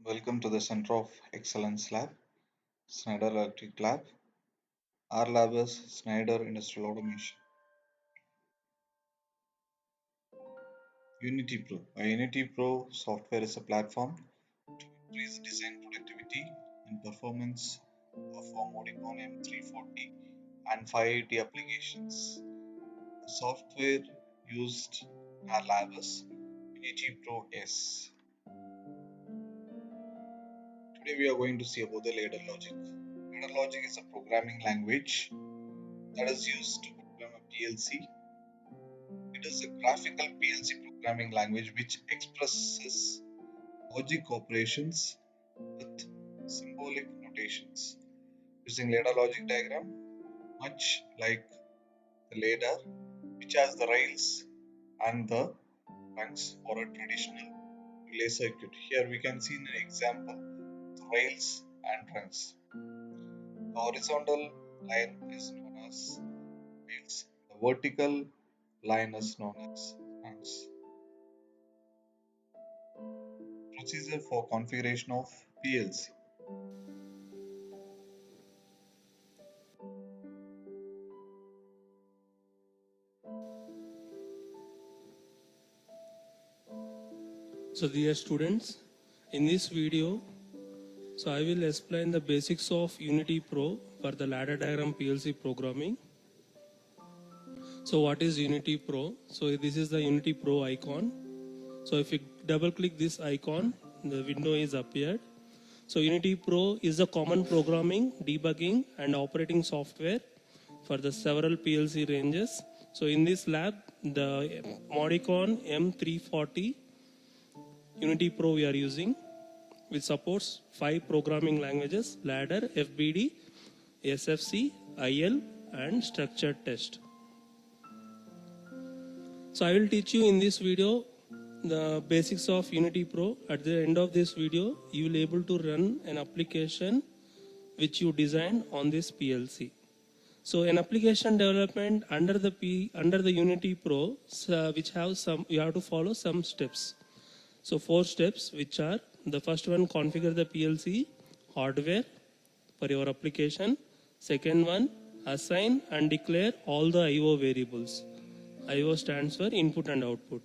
Welcome to the Center of Excellence Lab, Schneider Electric Lab. Our lab is Schneider Industrial Automation. Unity Pro. A Unity Pro software is a platform to increase design productivity and performance for Modicon M340 and 580 applications. The software used in our lab is Unity Pro S. Today we are going to see about the ladder logic. Ladder logic is a programming language that is used to program a PLC. It is a graphical PLC programming language which expresses logic operations with symbolic notations using ladder logic diagram, much like the ladder, which has the rails and the rungs for a traditional relay circuit. Here we can see an example the rails and rungs. The horizontal line is known as rails, the vertical line is known as rungs. Procedure for configuration of PLC. So dear students, in this video, I will explain the basics of Unity Pro for the ladder diagram PLC programming. So what is Unity Pro? So this is the Unity Pro icon. So if you double click this icon, the window is appeared. So Unity Pro is a common programming, debugging and operating software for the several PLC ranges. So in this lab, the Modicon M340 Unity Pro we are using, which supports 5 programming languages: ladder, FBD, SFC, IL and structured test. So I will teach you in this video the basics of Unity Pro. At the end of this video, you will be able to run an application which you designed on this PLC. So an application development under the Unity Pro, which have you have to follow some steps. So 4 steps, which are: the first one, configure the PLC hardware for your application. Second one, assign and declare all the IO variables. IO stands for input and output.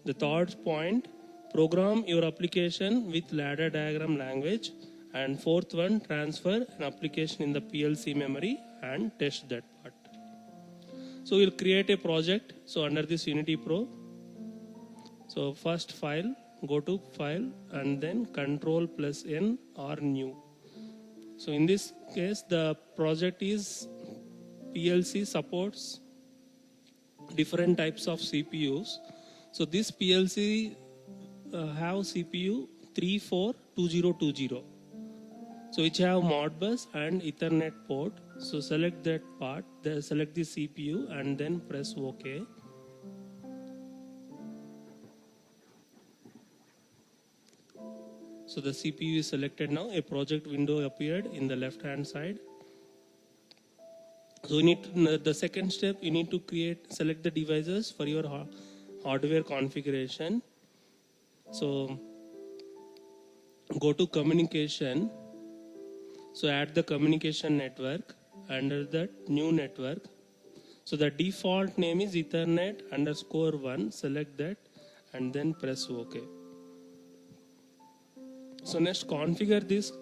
The third point, program your application with ladder diagram language. And fourth one, transfer an application in the PLC memory and test that part. So we'll create a project. So under this Unity Pro, so first file, go to file and then Control+N or new. So in this case, the project is PLC supports different types of CPUs. So this PLC have CPU 342020. So which have Modbus and Ethernet port. So select that part, select the CPU and then press OK. So the CPU is selected now. A project window appeared in the left hand side. So you need to, the second step, you need to select the devices for your hardware configuration. So go to communication. So add the communication network under that new network. So the default name is Ethernet_1. Select that and then press OK. So next, configure this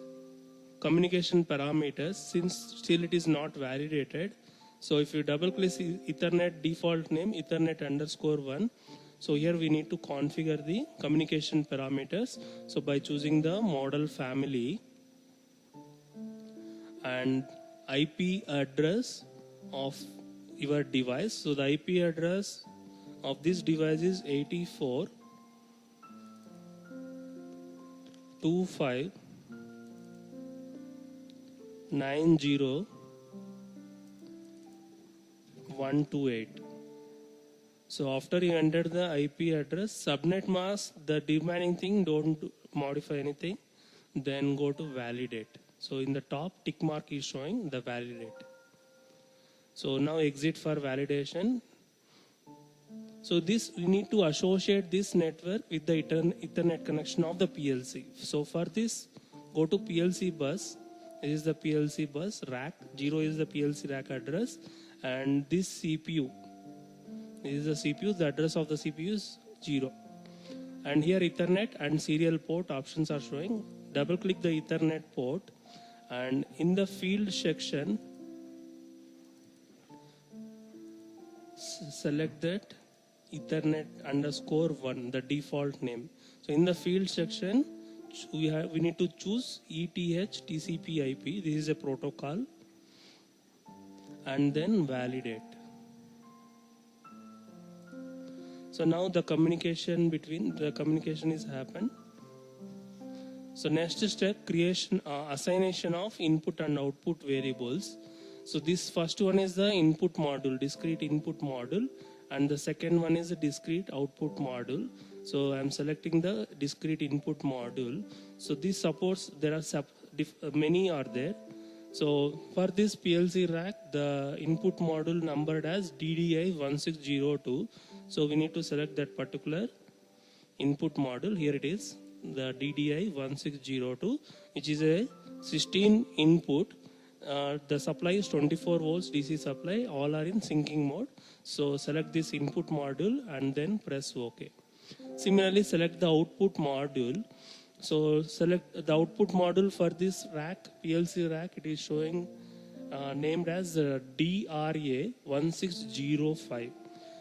communication parameters since still it is not validated. So if you double click Ethernet default name Ethernet_1. So here we need to configure the communication parameters. So by choosing the model family and IP address of your device. So the IP address of this device is 84.25.90.128. So after you enter the IP address, subnet mask, the remaining thing, don't modify anything. Then go to validate. So in the top tick mark is showing the validate. So now exit for validation. So this we need to associate this network with the Ethernet connection of the PLC. So for this, go to PLC bus. This is the PLC bus rack. 0 is the PLC rack address, and this CPU. This is the CPU. The address of the CPU is 0. And here Ethernet and serial port options are showing. Double click the Ethernet port, and in the field section, select that Ethernet _1, the default name. So in the field section, we need to choose ETH TCP IP. This is a protocol, and then validate. So now the communication is happened. So next step, assignation of input and output variables. So this first one is the input module, discrete input module, and the second one is the discrete output module. So I'm selecting the discrete input module. So this supports, there are many are there. So for this PLC rack, the input module numbered as DDI1602. So we need to select that particular input module. Here it is, the DDI1602, which is a 16 input. The supply is 24 volts DC supply. All are in syncing mode. So select this input module and then press OK. Similarly, select the output module. So select the output module for this rack, PLC rack. It is showing named as DRA1605.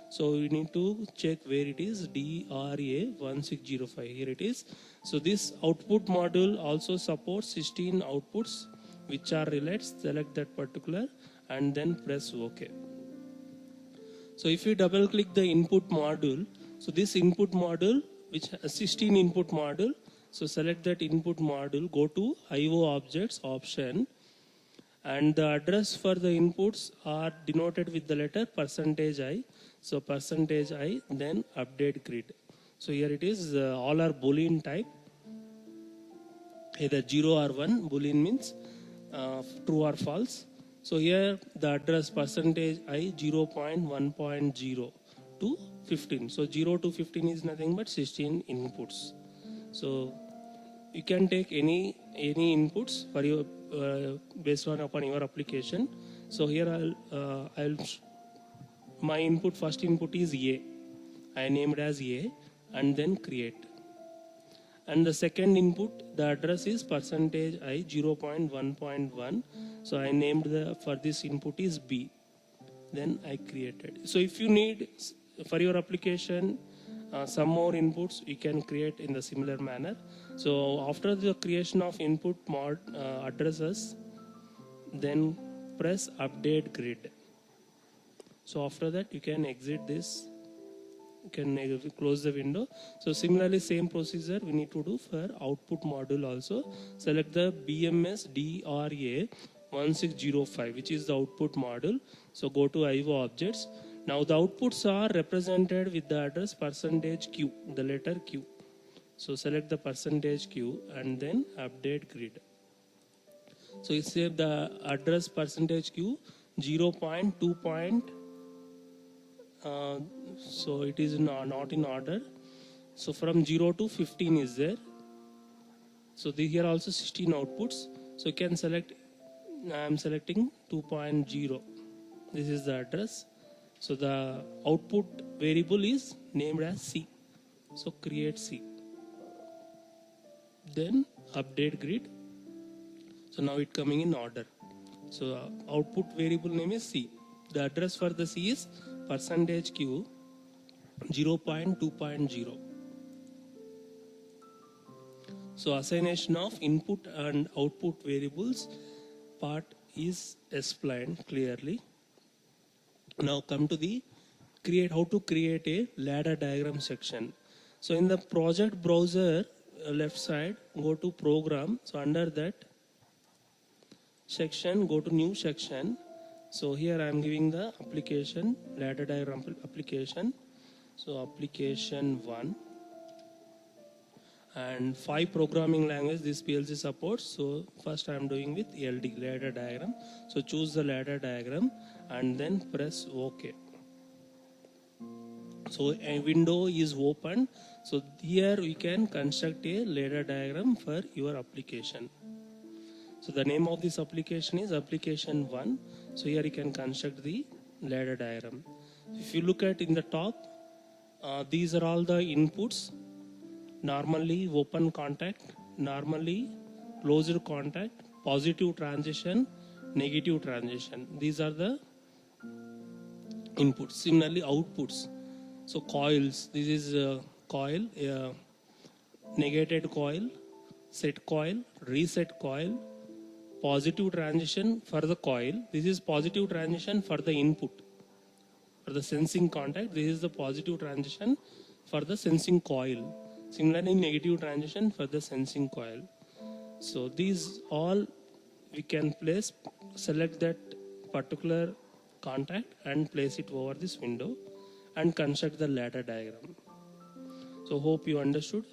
So we need to check where it is, DRA1605. Here it is. So this output module also supports 16 outputs which are related. Select that particular and then press OK. So if you double click the input module, so this input module, which has 16 input module, so select that input module, go to IO objects option, and the address for the inputs are denoted with the letter %I. So %I, then update grid. So here it is, all are Boolean type, either 0 or 1. Boolean means true or false. So here the address %I 0.1.0 to 15. So 0 to 15 is nothing but 16 inputs. So you can take any inputs for your based on upon your application. So here my input, first input is A. I named as A and then create. And the second input, the address is %I 0.1.1. So I named for this input is B. Then I created. So if you need for your application some more inputs, you can create in the similar manner. So after the creation of input mod addresses, then press update grid. So after that you can exit this, you can close the window. So similarly same procedure we need to do for output module also. Select the BMS DRA1605, which is the output module. So go to IO objects. Now the outputs are represented with the address %Q, the letter Q. So select the %Q and then update grid. So you say the address %Q 0.2. So it is not in order. So from 0 to 15 is there. So here also 16 outputs. So you can select, I am selecting 2.0. This is the address. So the output variable is named as C. So create C. Then update grid. So now it coming in order. So output variable name is C. The address for the C is %Q 0.2.0. So assignation of input and output variables part is explained clearly. Now come to the how to create a ladder diagram section. So in the project browser left side, go to program. So under that section, go to new section. So here I am giving the application, ladder diagram application. So application 1 and 5 programming language this PLC supports. So first I am doing with LD, ladder diagram. So choose the ladder diagram and then press OK. So a window is open. So here we can construct a ladder diagram for your application. So the name of this application is application 1. So here you can construct the ladder diagram. If you look at in the top, these are all the inputs. Normally open contact, normally closed contact, positive transition, negative transition. These are the inputs. Similarly outputs. So coils, this is a coil, negated coil, set coil, reset coil, positive transition for the coil. This is positive transition for the input. For the sensing contact, this is the positive transition for the sensing coil. Similarly, negative transition for the sensing coil. So these all we can place, select that particular contact and place it over this window and construct the ladder diagram. So hope you understood.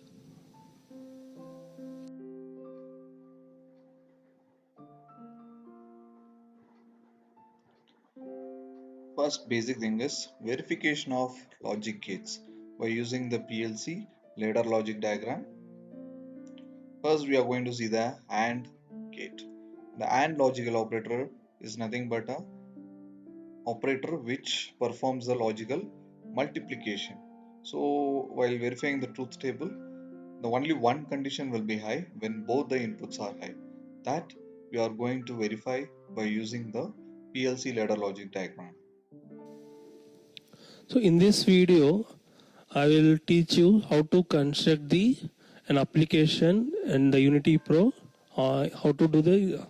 First basic thing is verification of logic gates by using the PLC ladder logic diagram. First we are going to see the AND gate. The AND logical operator is nothing but a operator which performs the logical multiplication. So while verifying the truth table, the only one condition will be high when both the inputs are high. That we are going to verify by using the PLC ladder logic diagram. So in this video, I will teach you how to construct an application in the Unity Pro, how to do the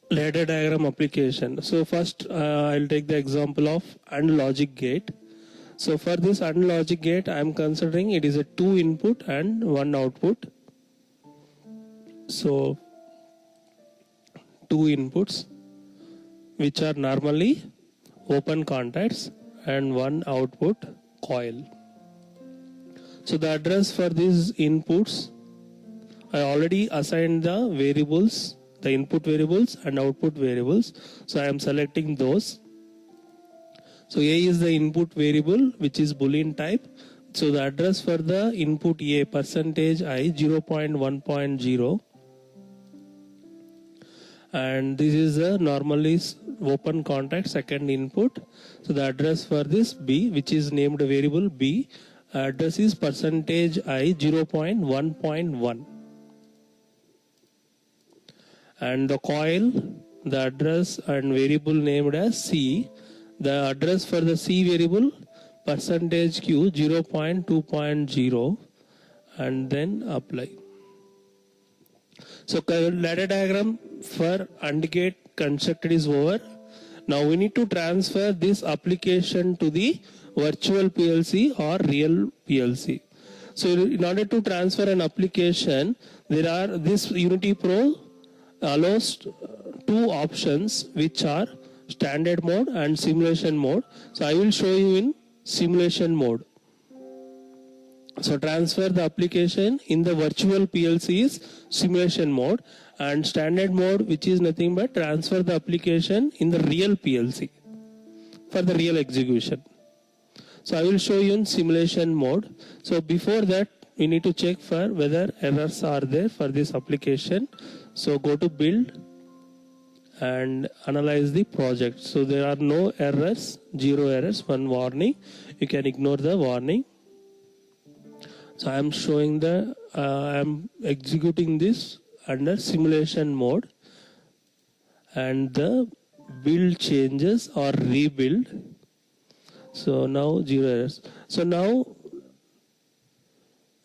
ladder diagram application. So first I'll take the example of AND logic gate. So for this AND logic gate, I am considering it is a 2 input and 1 output. So 2 inputs which are normally open contacts and 1 output coil. So the address for these inputs, I already assigned the variables, the input variables and output variables. So I am selecting those. So A is the input variable which is Boolean type. So the address for the input A percentage I 0.1.0, and this is a normally open contact second input. So the address for this B, which is named variable B, address is percentage I 0.1.1, and the coil, the address and variable named as C, the address for the C variable percentage Q 0.2.0, and then apply. So ladder diagram for AND gate constructed is over. Now we need to transfer this application to the virtual PLC or real PLC. So in order to transfer an application, this Unity Pro allows 2 options which are standard mode and simulation mode. So I will show you in simulation mode. So transfer the application in the virtual PLC is simulation mode, and standard mode, which is nothing but transfer the application in the real PLC for the real execution. So I will show you in simulation mode. So before that, we need to check for whether errors are there for this application. So go to build and analyze the project. So there are no errors, 0 errors, 1 warning. You can ignore the warning. So I am showing I am executing this under simulation mode, and the build changes or rebuild. So now 0 errors. So now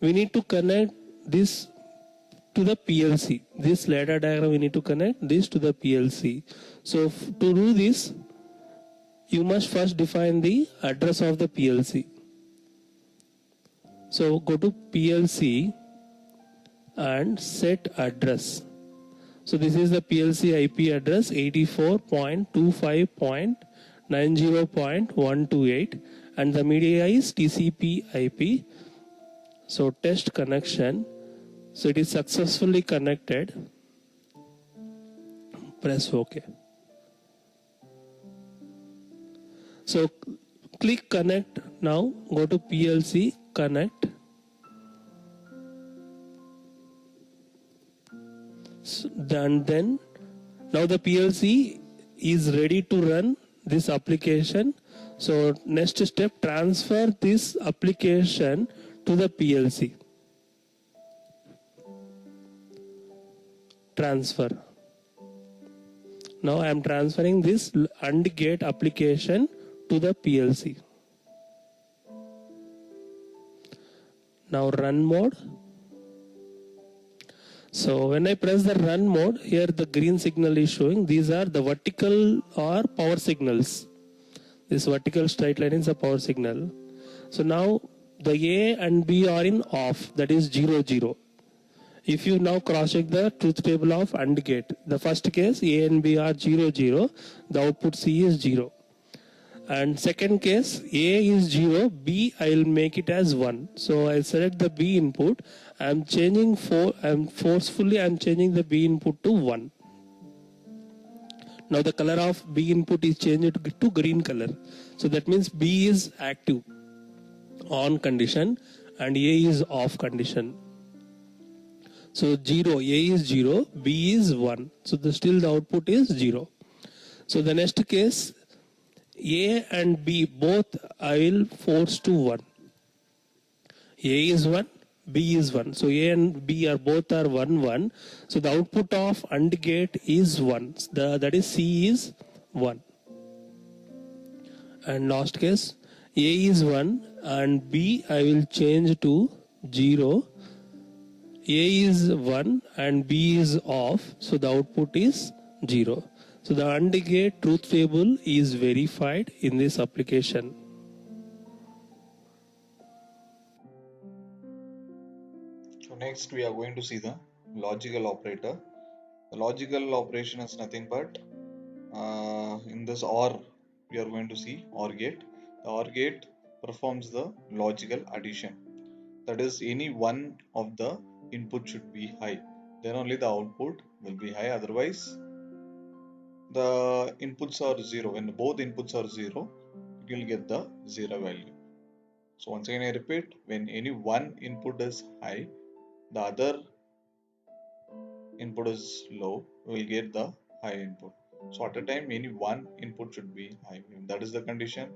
we need to connect this to the PLC. This ladder diagram, we need to connect this to the PLC. So to do this, you must first define the address of the PLC. So go to PLC and set address. So this is the PLC IP address 84.25.90.128, and the media is TCP IP. So test connection. So it is successfully connected. Press OK. So click connect Now go to PLC connect. Then now the PLC is ready to run this application. So next step, transfer this application to the PLC. Transfer. Now I am transferring this AND gate application to the PLC. Now run mode. So when I press the run mode, here the green signal is showing. These are the vertical or power signals. This vertical straight line is a power signal. So now the A and B are in off, that is 0, 0. If you now cross check the truth table of AND gate, the first case A and B are 0, 0, the output C is 0. And second case A is 0, B I will make it as 1. So I select the B input. I am changing forcefully changing the B input to 1. Now the color of B input is changed to green color. So that means B is active, on condition, and A is off condition. So 0, A is 0, B is 1. So still the output is 0. So the next case, A and B both I will force to 1. A is 1, B is 1. So A and B are both are 1, 1. So the output of AND gate is 1. That is C is 1. And last case, A is 1 and B I will change to 0. A is 1 and B is off. So the output is 0. So the AND gate truth table is verified in this application. So next we are going to see the logical operator. The logical operation is nothing but in this OR we are going to see OR gate. The OR gate performs the logical addition. That is, any one of the input should be high. Then only the output will be high. Otherwise, the inputs are 0. When both inputs are 0, you will get the 0 value. So once again I repeat, when any one input is high, the other input is low, we will get the high input. So at a time any one input should be high. When that is the condition,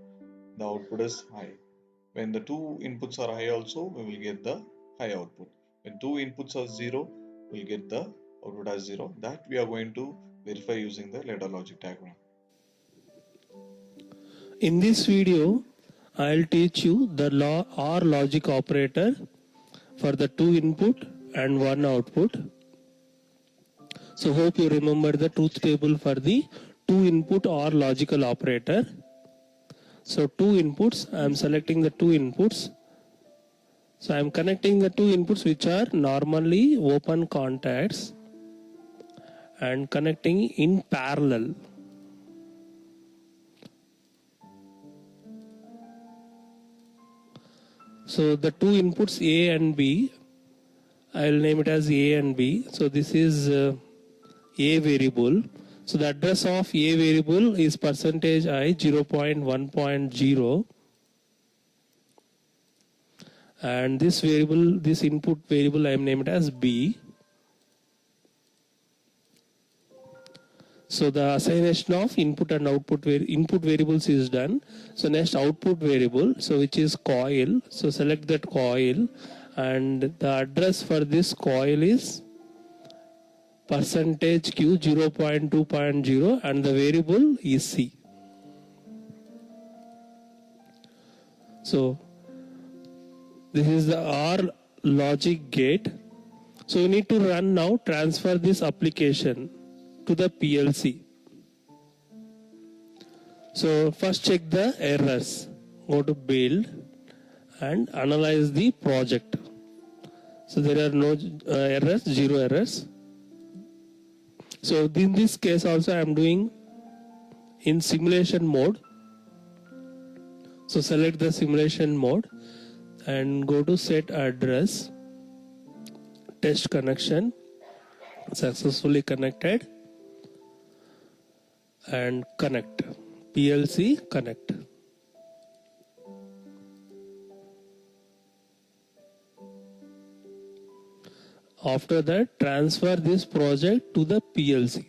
the output is high. When the two inputs are high also, we will get the high output. When two inputs are 0, we will get the output as 0. That we are going to verify using the ladder logic diagram. In this video, I will teach you the OR logic operator for the 2 input and 1 output. So hope you remember the truth table for the 2 input OR logical operator. So 2 inputs, I am selecting the 2 inputs. So I am connecting the 2 inputs which are normally open contacts and connecting in parallel. So the 2 inputs A and B, I will name it as A and B. So this is A variable. So the address of A variable is percentage %I 0.1.0. And this variable, this input variable, I am named as B. So the assignation of input and output variables is done. So next output variable, so which is coil. So select that coil, and the address for this coil is percentage %Q 0.2.0, and the variable is C. So this is the OR logic gate. So you need to run now, transfer this application to the PLC. So first check the errors. Go to build and analyze the project. So there are no errors, 0 errors. So in this case also I am doing in simulation mode. So select the simulation mode and go to set address, test connection, successfully connected, and connect, PLC connect. After that, transfer this project to the PLC.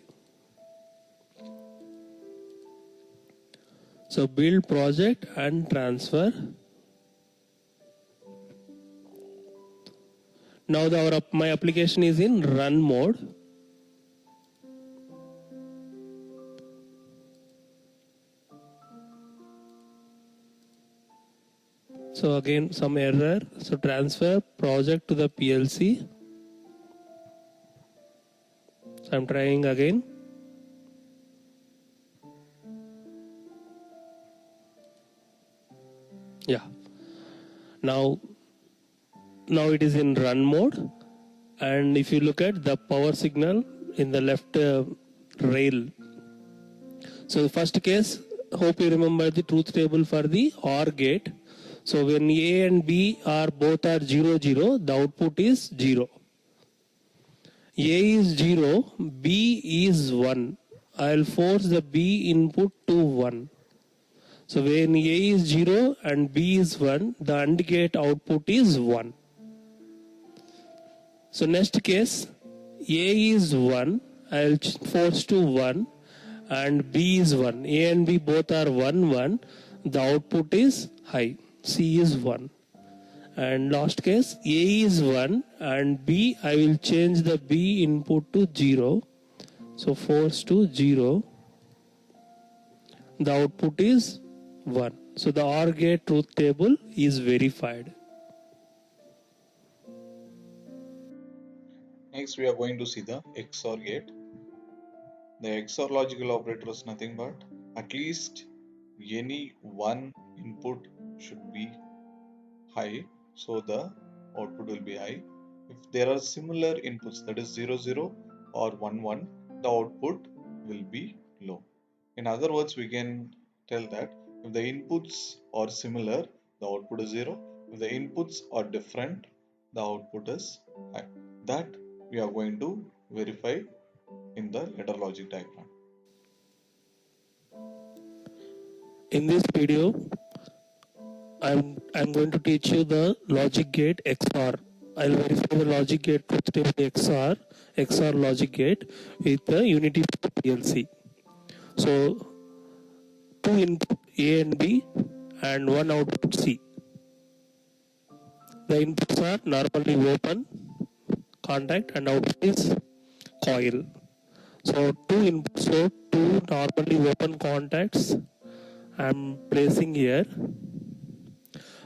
So build project and transfer. Now my application is in run mode. So again some error. So transfer project to the PLC. So I'm trying again. Yeah. Now it is in run mode, and if you look at the power signal in the left rail. So the first case, hope you remember the truth table for the OR gate. So when A and B are both are 0, 0, the output is 0. A is 0, B is 1. I'll force the B input to 1. So when A is 0 and B is 1, the AND gate output is 1. So next case, A is 1, I'll force to 1, and B is 1. A and B both are 1, 1. The output is high. C is 1. And last case, A is 1 and B, I will change the B input to 0. So force to 0. The output is 1. So the OR gate truth table is verified. Next, we are going to see the XOR gate. The XOR logical operator is nothing but at least any one input should be high, so the output will be high. If there are similar inputs, that is 0, 0 or 1, 1, the output will be low. In other words, we can tell that if the inputs are similar, the output is 0. If the inputs are different, the output is high. That we are going to verify in the ladder logic diagram. In this video, I'm going to teach you the logic gate XOR. I'll verify the logic gate truth table XOR logic gate with the Unity PLC. So two input A and B and one output C. The inputs are normally open, contact, and output is coil. So two normally open contacts I'm placing here.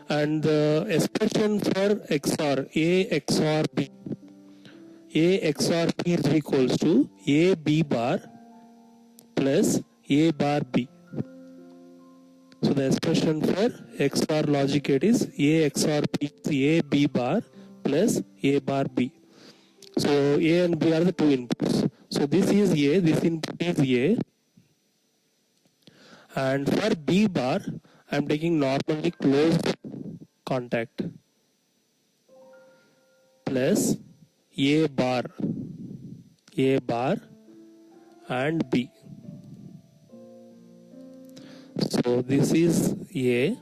And the expression for XOR, A XOR B. A XOR B is equals to A B bar plus A bar B. So the expression for XOR logic gate is A XOR B is A B bar plus A bar B. So A and B are the two inputs. So this is A, this input is A. And for B bar, I am taking normally closed contact plus A bar and B. So this is A.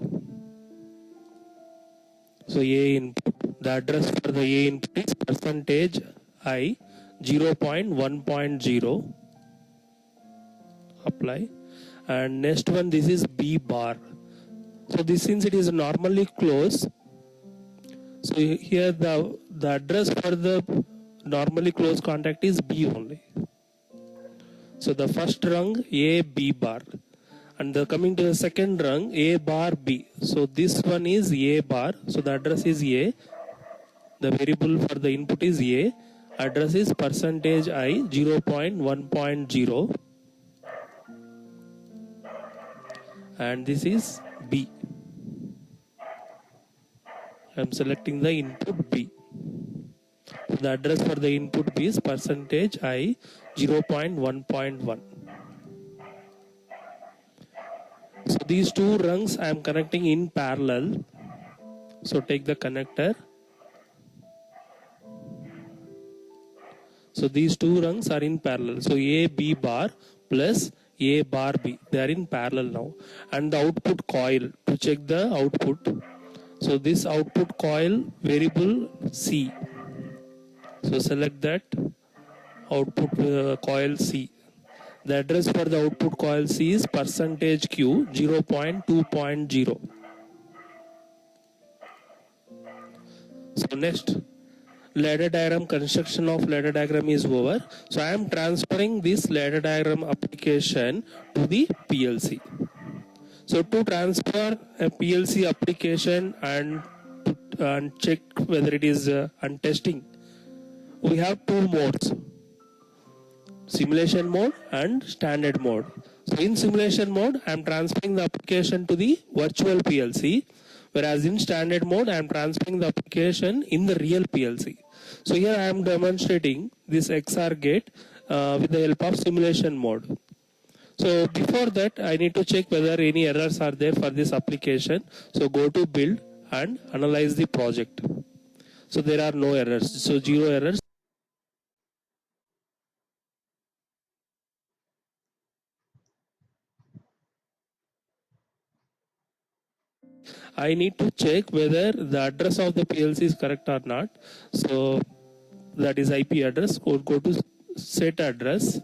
So A input. The address for the A input is percentage I 0.1.0. Apply. And next one, this is B bar. So this, since it is normally closed, so here the address for the normally closed contact is B only. So the first rung A B bar, and coming to the second rung A bar B. So this one is A bar. So the address is A. The variable for the input is A. Address is percentage I 0.1.0. And this is B. I am selecting the input B. The address for the input B is percentage I 0.1.1. So these two rungs I am connecting in parallel. So take the connector. So these two rungs are in parallel. So A B bar plus A bar B, they are in parallel now. And the output coil, to check the output. So this output coil variable C. So select that output coil C. The address for the output coil C is percentage %Q 0.2.0. So next, ladder diagram, construction of ladder diagram is over. So I am transferring this ladder diagram application to the PLC. So to transfer a PLC application and check whether it is and testing, we have two modes: simulation mode and standard mode. So in simulation mode, I am transferring the application to the virtual PLC, whereas in standard mode, I am transferring the application in the real PLC. So here I am demonstrating this XR gate with the help of simulation mode. So before that, I need to check whether any errors are there for this application. So go to build and analyze the project. So there are no errors. So 0 errors. I need to check whether the address of the PLC is correct or not. So that is IP address. Go to set address,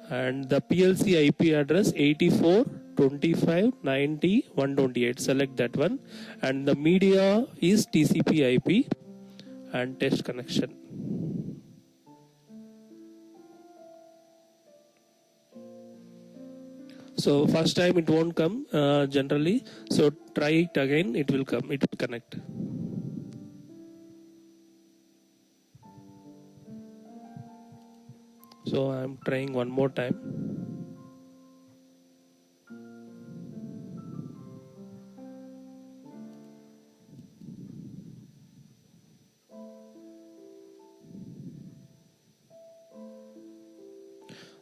and the PLC IP address 84.25.90.128. Select that one, and the media is TCP IP and test connection. So first time it won't come generally. So try it again. It will come. It will connect. So I am trying one more time.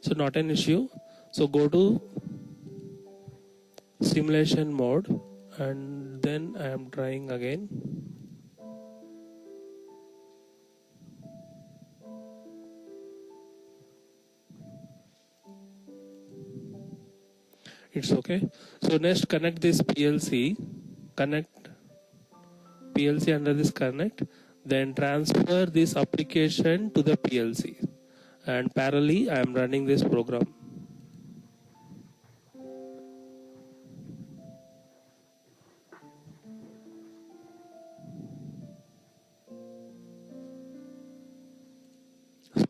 So not an issue. So go to simulation mode, and then I am trying again. It's okay. So next, connect this PLC. Connect PLC under this connect. Then transfer this application to the PLC. And parallelly, I am running this program.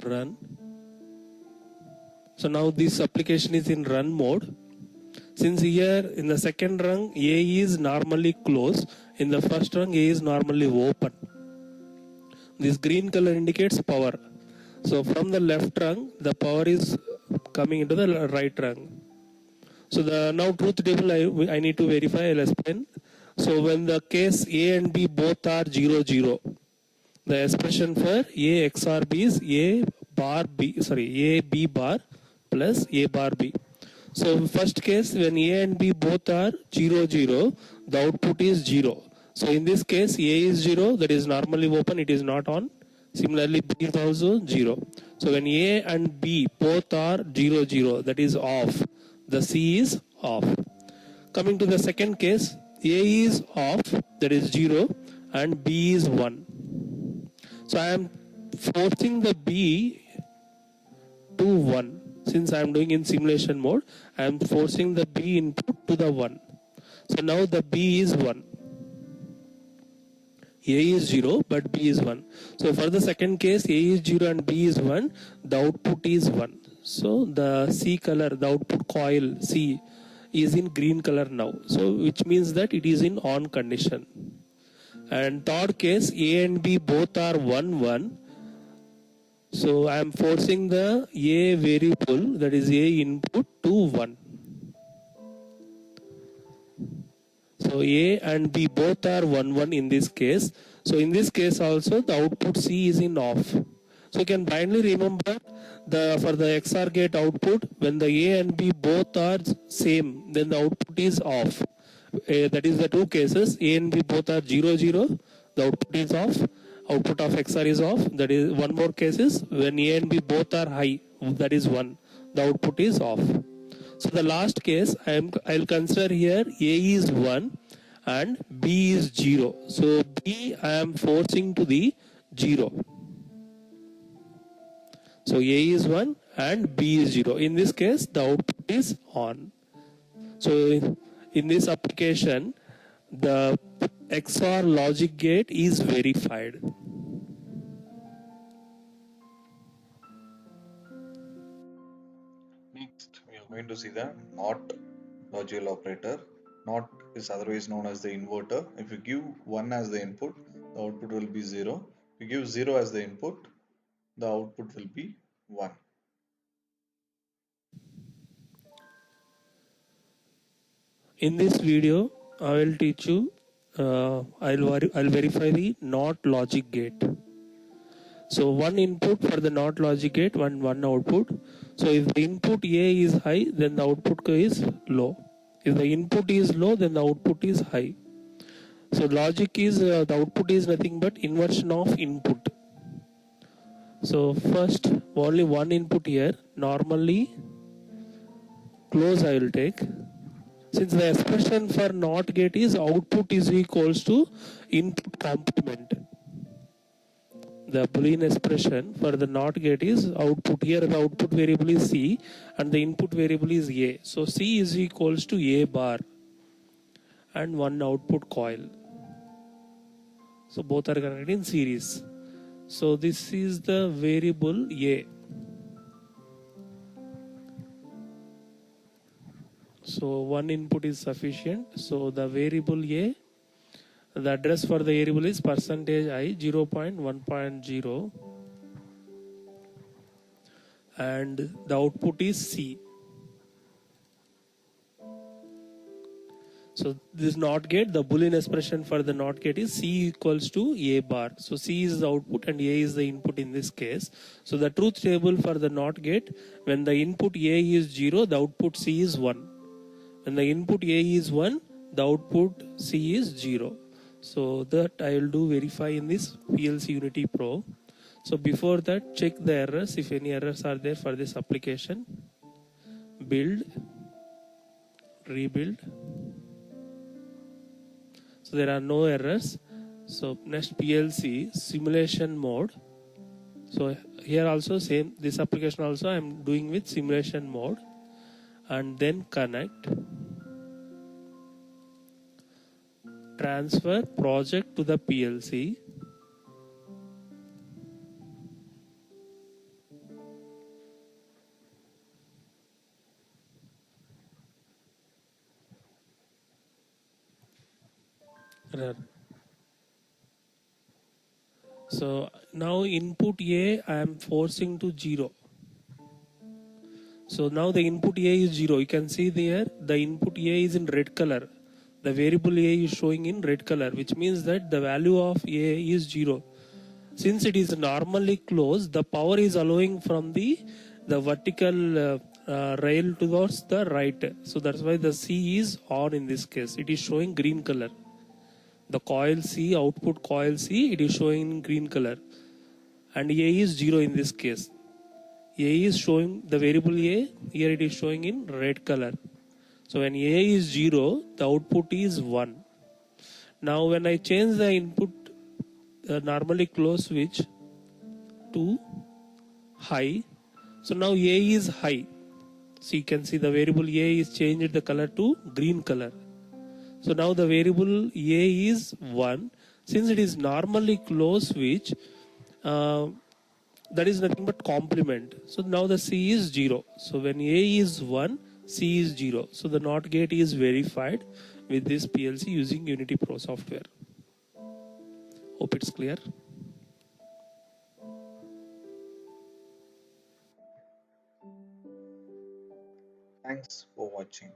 Run. So now this application is in run mode. Since here in the second rung A is normally closed, in the first rung A is normally open. This green color indicates power. So from the left rung, the power is coming into the right rung. So the now truth table I need to verify. I'll explain. So when the case A and B both are 0, 0, the expression for A XOR B is A B bar plus A bar B. So first case, when A and B both are 0, 0, the output is 0. So in this case, A is 0, that is normally open, it is not on. Similarly, B is also 0. So when A and B both are 0, 0, that is off. The C is off. Coming to the second case, A is off, that is 0, and B is 1. So I am forcing the B to 1. Since I am doing in simulation mode, I am forcing the B input to the 1. So now the B is 1. A is 0, but B is 1. So for the second case, A is 0 and B is 1, the output is 1. So the C color, the output coil C is in green color now. So which means that it is in on condition. And third case, A and B both are 1, 1. So I am forcing the A variable, that is A input, to 1. So A and B both are 1, 1 in this case. So in this case also the output C is in off. So you can blindly remember for the XOR gate output, when the A and B both are same, then the output is off. That is the two cases. A and B both are 0, 0, the output is off. Output of XOR is off. That is one more case is when A and B both are high, that is 1, the output is off. So the last case I'll consider here A is 1 and B is 0. So B I am forcing to the 0. So A is 1 and B is 0. In this case, the output is on. So in this application, the XOR logic gate is verified. Next, we are going to see the NOT logical operator. NOT is otherwise known as the inverter. If you give 1 as the input, the output will be 0. If you give 0 as the input, the output will be 1. In this video, I will teach you, I'll verify the NOT logic gate. So one input for the NOT logic gate, one output. So if the input A is high, then the output is low. If the input is low, then the output is high. So logic is, the output is nothing but inversion of input. So first, only one input here. Normally, close I will take. Since the expression for NOT gate is output is equals to input complement. The Boolean expression for the NOT gate is output. Here the output variable is C and the input variable is A. So C is equals to A bar and one output coil. So both are connected in series. So this is the variable A. So one input is sufficient. So the variable A, the address for the variable is percentage %I 0.1.0 and the output is C. So this NOT gate, the Boolean expression for the NOT gate is C equals to A bar. So C is the output and A is the input in this case. So the truth table for the NOT gate, when the input A is 0, the output C is 1. When the input A is 1, the output C is 0. So that I will do verify in this PLC Unity Pro. So before that, check the errors, if any errors are there for this application. Build, rebuild. So there are no errors. So next PLC simulation mode. So here also same, this application also I am doing with simulation mode. And then connect. Transfer project to the PLC. So now input A I am forcing to 0. So now the input A is 0. You can see there the input A is in red color. The variable A is showing in red color, which means that the value of A is 0. Since it is normally closed, the power is allowing from the vertical rail towards the right. So that's why the C is on in this case. It is showing green color. The coil C, output coil C, it is showing in green color. And A is 0 in this case. A is showing the variable A, here it is showing in red color. So when A is 0, the output is 1. Now when I change the input normally close switch to high, so now A is high. So you can see the variable A is changed the color to green color. So now the variable A is 1. Since it is normally close switch, that is nothing but complement. So now the C is 0. So when A is 1, C is 0. So the NOT gate is verified with this PLC using Unity Pro software. Hope it's clear. Thanks for watching.